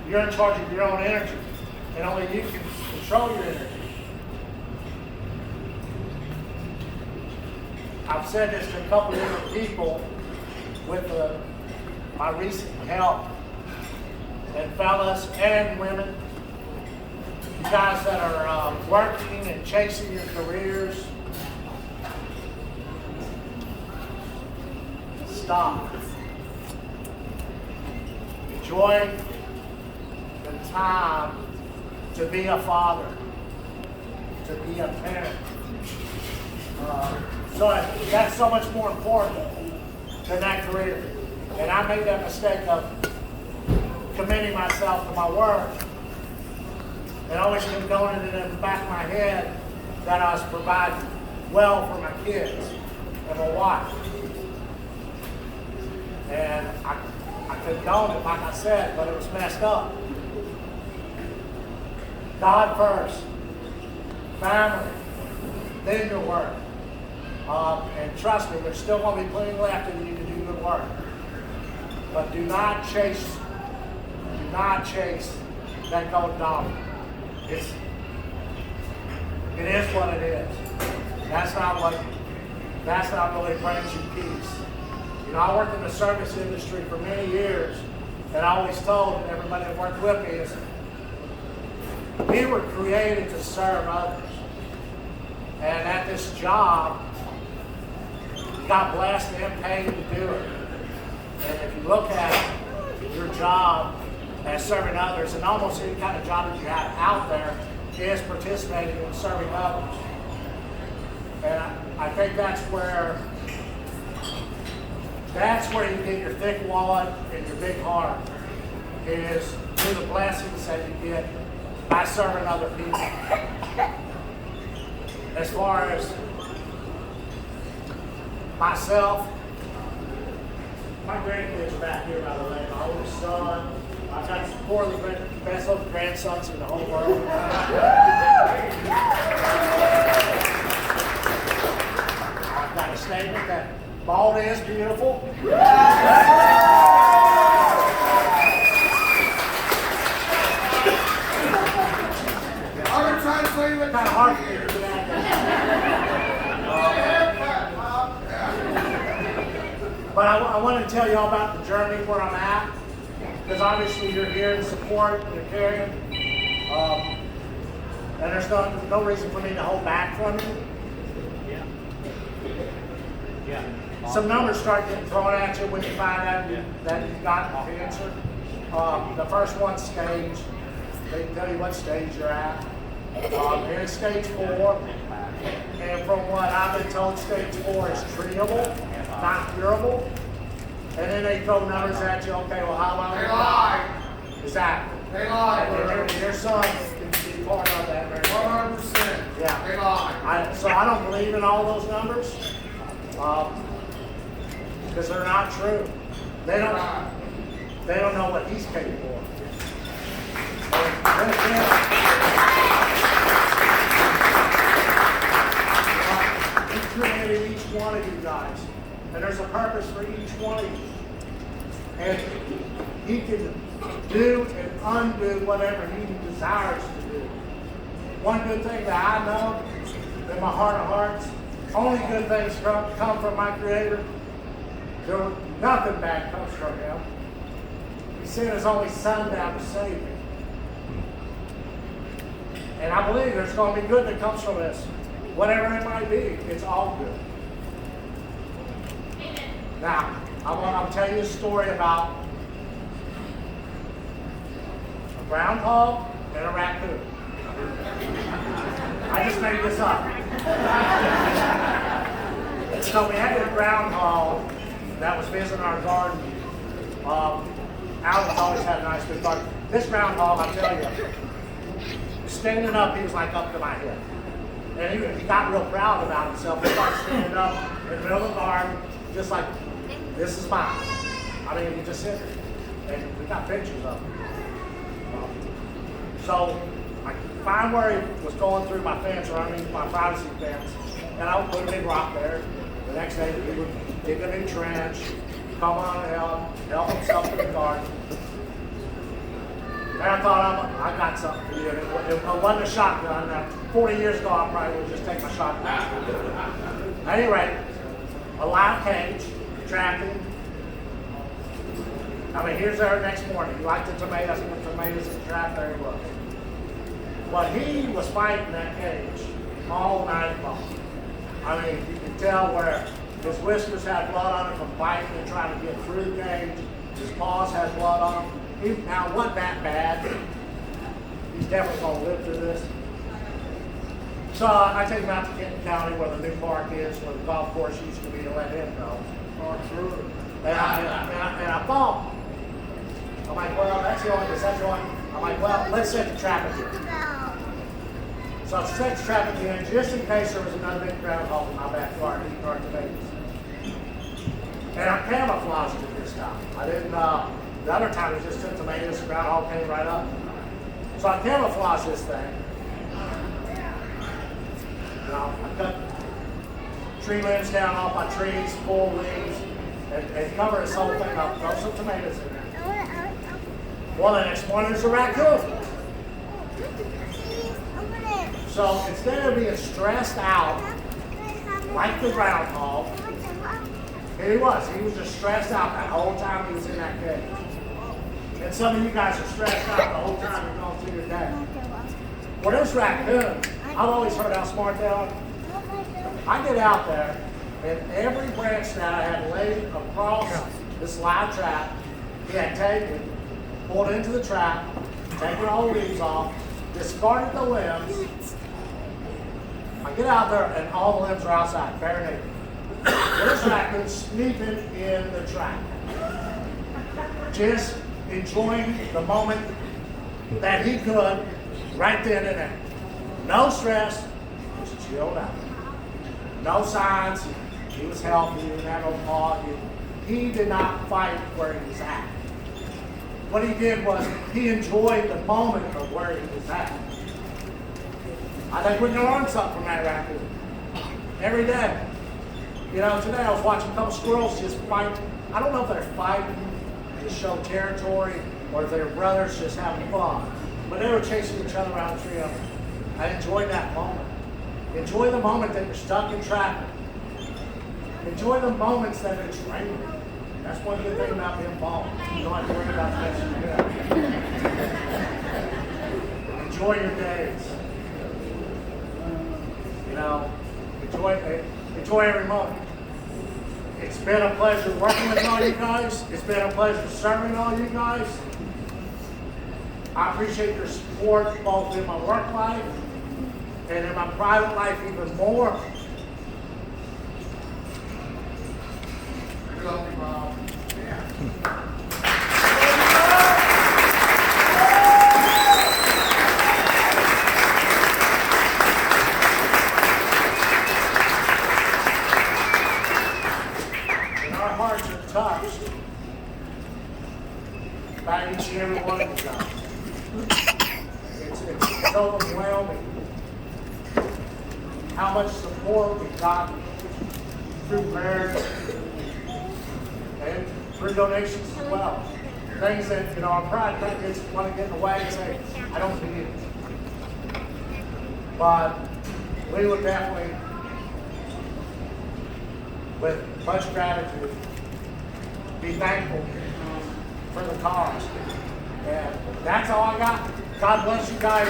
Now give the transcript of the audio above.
You're in charge of your own energy, and only you can control your energy. I've said this to a couple of different people with my recent help, and fellas and women, you guys that are working and chasing your careers, stop. Enjoy the time to be a father, to be a parent. So that's so much more important than that career. And I made that mistake of committing myself to my work and always condoning it in the back of my head that I was providing well for my kids and my wife. And I condoned it, like I said, but it was messed up. God first, family, then your work. And trust me, there's still going to be plenty left in you to do good work. But do not chase that gold dollar. It is what it is. That's not really brings you peace. You know, I worked in the service industry for many years, and I always told everybody that worked with me is we were created to serve others. And at this job, you got blessed and paid to do it. And if you look at your job as serving others, and almost any kind of job that you have out there is participating in serving others. And I think that's where you get your thick wallet and your big heart, is through the blessings that you get by serving other people. As far as myself, my grandkids are back here, by the way. My oldest son, I've got 4 of the best little grandsons in the whole world. I've got a statement that bald is beautiful. I'm trying to tell you what Kind of hard for me to do that. But I want to tell you all about the journey where I'm at, because obviously you're here to support, you're caring, and there's no reason for me to hold back from you. Some numbers start getting thrown at you when you find out that you've got cancer. The first one's stage. They can tell you what stage you're at. Here it's stage 4. And from what I've been told, stage 4 is treatable, not curable. And then they throw numbers at you. Okay, well, how long? They lie. Exactly. They lie. And your son can be part of that. 100%. Yeah. They lie. So I don't believe in all those numbers because they're not true. They don't know what he's capable of. He created each one of you guys, and there's a purpose for each one of you. And he can do and undo whatever he desires to do. One good thing that I know in my heart of hearts, only good things come from my Creator. Nothing bad comes from him. He sent his only Son down to save me. And I believe there's going to be good that comes from this. Whatever it might be, it's all good. Now, I'll tell you a story about a groundhog and a raccoon. I just made this up. So we had a groundhog that was visiting our garden. Alan's always had a nice big garden. This groundhog, I tell you, standing up, he was like up to my head. And he got real proud about himself. He started standing up in the middle of the garden, just like, this is mine. I mean, he just hit it. And we got pictures of him. So I find where he was going through my fence, or my privacy fence, and I would put a big rock there. The next day, he would dig a new trench, come on and help himself in the garden. And I thought, I got something for you. It wasn't a shotgun. 40 years ago, I probably would just take my shotgun. At any rate, a live cage, tracking. I mean, here's there next morning. He liked the tomatoes, and the tomatoes in the trap, there he was. But he was fighting that cage all night long. I mean, you could tell where his whiskers had blood on it from biting and trying to get through the cage. His paws had blood on them. Now, it wasn't that bad. He's definitely going to live through this. So I take him out to Kenton County where the new park is, where the golf course used to be, to let him go. And I thought, I'm like, well, that's the only. I'm like, well, let's set the trap again. So I set the trap again just in case there was another big groundhog in my backyard eating our tomatoes. And I camouflaged it this time. I didn't, the other time it just took tomatoes and groundhog came right up. So I camouflaged this thing. You know, I cut tree limbs down off my trees, full leaves, and cover this whole thing up, throw some tomatoes in there. Well, the next morning there's a raccoon. So instead of being stressed out, like the groundhog, and he was just stressed out that whole time he was in that cage. And some of you guys are stressed out the whole time you're going through your day. Well, this raccoon, I've always heard how smart they are. I get out there, and every branch that I had laid across this live trap, he had taken, pulled into the trap, taken all the leaves off, discarded the limbs. I get out there, and all the limbs are outside, bare naked. This raccoon sneaking in the trap, just enjoying the moment that he could right then and there. No stress, just chilled out. No signs, he was healthy, he didn't have no paw. He did not fight where he was at. What he did was he enjoyed the moment of where he was at. I think we can learn something from that raccoon every day. You know, today I was watching a couple squirrels just fight. I don't know if they're fighting to show territory or if they're brothers just having fun. But they were chasing each other around the tree. I enjoyed that moment. Enjoy the moment that you're stuck in traffic. Enjoy the moments that it's raining. That's one good thing about being bald. You don't have to worry about that. Enjoy your days. You know, enjoy every moment. It's been a pleasure working with all you guys. It's been a pleasure serving all you guys. I appreciate your support both in my work life and in my private life even more. We love you, Mom. And our hearts are touched by each and every one of you guys. It's overwhelming how much support we've gotten through prayers and through donations as well. Things that, you know, our pride kind of want to get in the way and say, I don't need it. But we would definitely, with much gratitude, be thankful for the cause. And that's all I got. God bless you guys.